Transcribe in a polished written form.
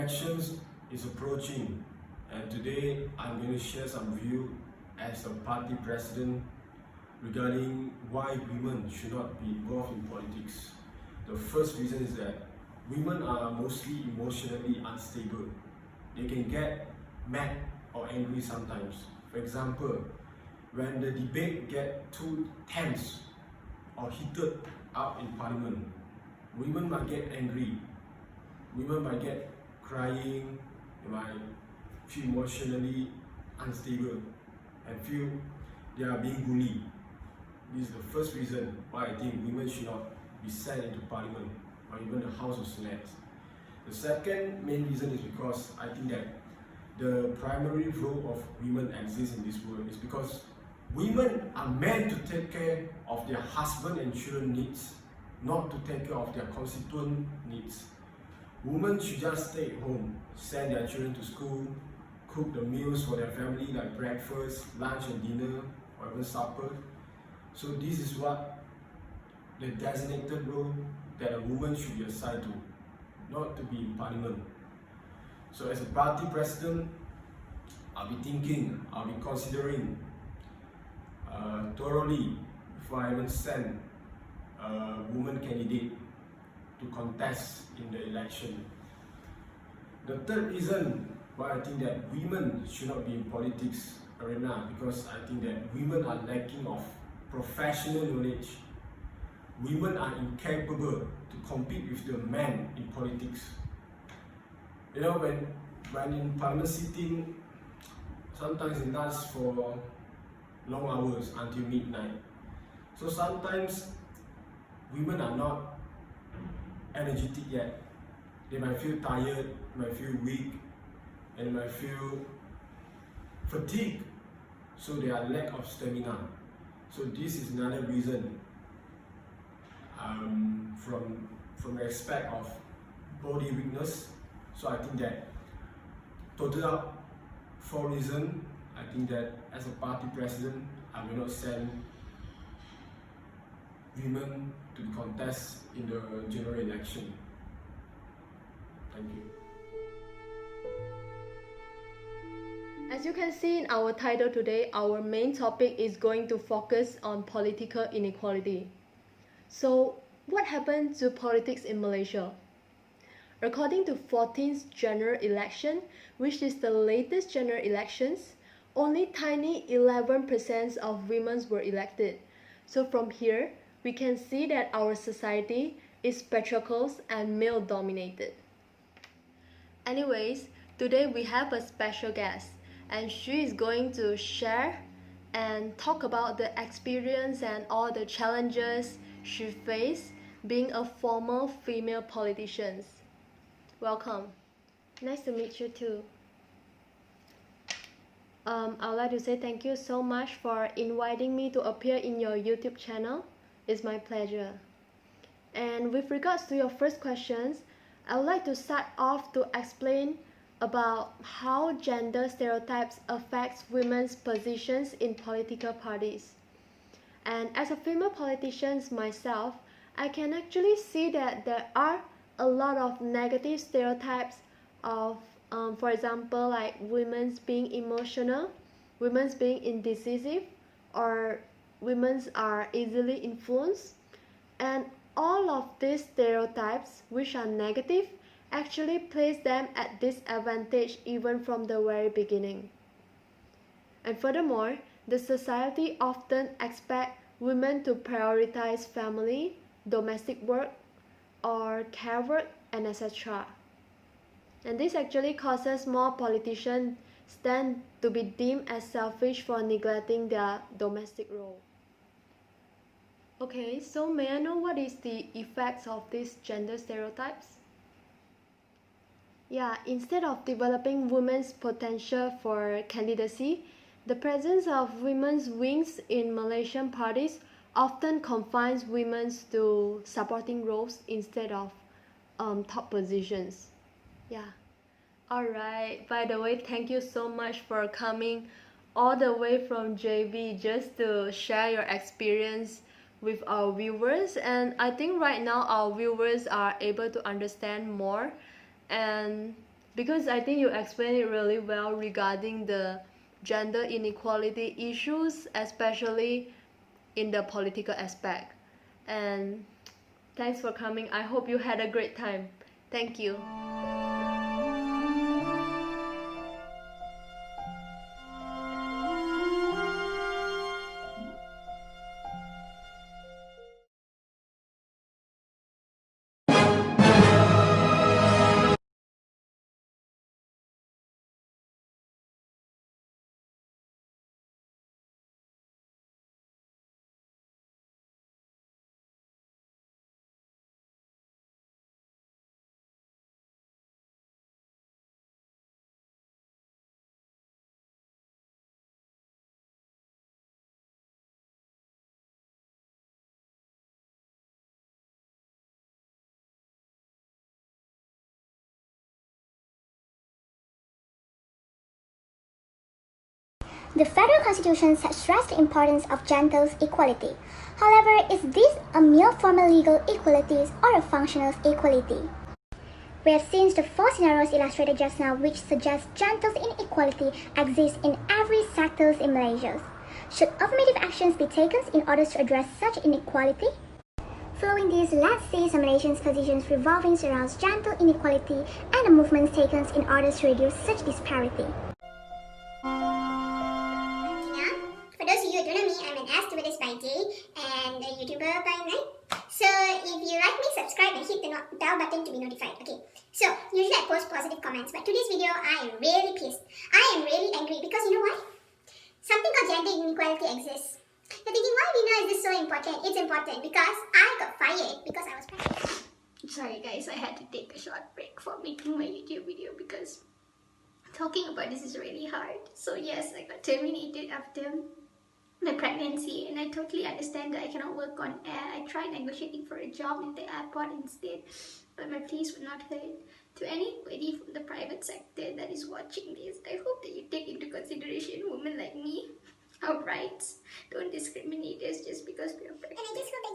elections is approaching, and today I'm going to share some view as a party president regarding why women should not be involved in politics. The first reason is that women are mostly emotionally unstable. They can get mad or angry sometimes. For example, when the debate get too tense or heated up in parliament, women might get angry. Women might get crying, they might feel emotionally unstable and feel they are being bullied. This is the first reason why I think women should not be sent into parliament or even the House of Senates. The second main reason is because I think that the primary role of women exists in this world is because women are meant to take care of their husband and children needs, not to take care of their constituent needs. Women should just stay at home, send their children to school, cook the meals for their family like breakfast, lunch and dinner, or even supper. So this is what the designated role that a woman should be assigned to, not to be in parliament. So as a party president, I'll be thinking, I'll be considering thoroughly before I even send a woman candidate to contest in the election. The third reason why I think that women should not be in politics arena, because I think that women are lacking of professional knowledge. Women are incapable to compete with the men in politics. You know, when in parliament sitting, sometimes it lasts for long hours until midnight. So sometimes women are not energetic yet. They might feel tired, might feel weak, and they might feel fatigued. So they are lack of stamina. So this is another reason from the aspect of body weakness. So I think that total up 4 reasons, I think that as a party president, I will not send women to contest in the general election. Thank you. As you can see in our title today, our main topic is going to focus on political inequality. So, what happened to politics in Malaysia? According to 14th general election, which is the latest general elections, only tiny 11% of women were elected. So from here, we can see that our society is patriarchal and male dominated. Anyways, today we have a special guest, and she is going to share and talk about the experience and all the challenges she faced being a former female politician. Welcome. Nice to meet you too. I would like to say thank you so much for inviting me to appear in your YouTube channel. It's my pleasure. And with regards to your first questions, I would like to start off to explain about how gender stereotypes affect women's positions in political parties. And as a female politician myself, I can actually see that there are a lot of negative stereotypes of, for example, like women being emotional, women being indecisive, or women are easily influenced. And all of these stereotypes, which are negative, actually place them at disadvantage even from the very beginning. And furthermore, the society often expects women to prioritize family, domestic work, or care work, and etc. And this actually causes more politicians stand to be deemed as selfish for neglecting their domestic role. Okay, so may I know what is the effects of these gender stereotypes? Yeah, instead of developing women's potential for candidacy, the presence of women's wings in Malaysian parties often confines women to supporting roles instead of top positions. Yeah. Alright, by the way, thank you so much for coming all the way from JB just to share your experience with our viewers. And I think right now our viewers are able to understand more, and because I think you explained it really well regarding the gender inequality issues, especially in the political aspect. And thanks for coming. I hope you had a great time. Thank you. The federal constitution stressed the importance of gender equality. However, is this a mere formal legal equality or a functional equality? We have seen the four scenarios illustrated just now which suggest gender inequality exists in every sector in Malaysia. Should affirmative actions be taken in order to address such inequality? Following this, let's see some Malaysians' positions revolving around gender inequality and the movements taken in order to reduce such disparity. For those of you who don't know me, I'm an air stewardess by day and a YouTuber by night. So if you like me, subscribe and hit the bell button to be notified. Okay, so usually I post positive comments, but today's video I am really pissed. I am really angry because you know what? Something called gender inequality exists. You're thinking, why Lina is this so important? It's important because I got fired because I was pregnant. Sorry guys, I had to take a short break for making my YouTube video because talking about this is really hard. So yes, I got terminated after my pregnancy, and I totally understand that I cannot work on air. I tried negotiating for a job in the airport instead, but my pleas were not heard. To anybody from the private sector that is watching this, I hope that you take into consideration women like me, our rights. Don't discriminate us just because we are pregnant. And I just hope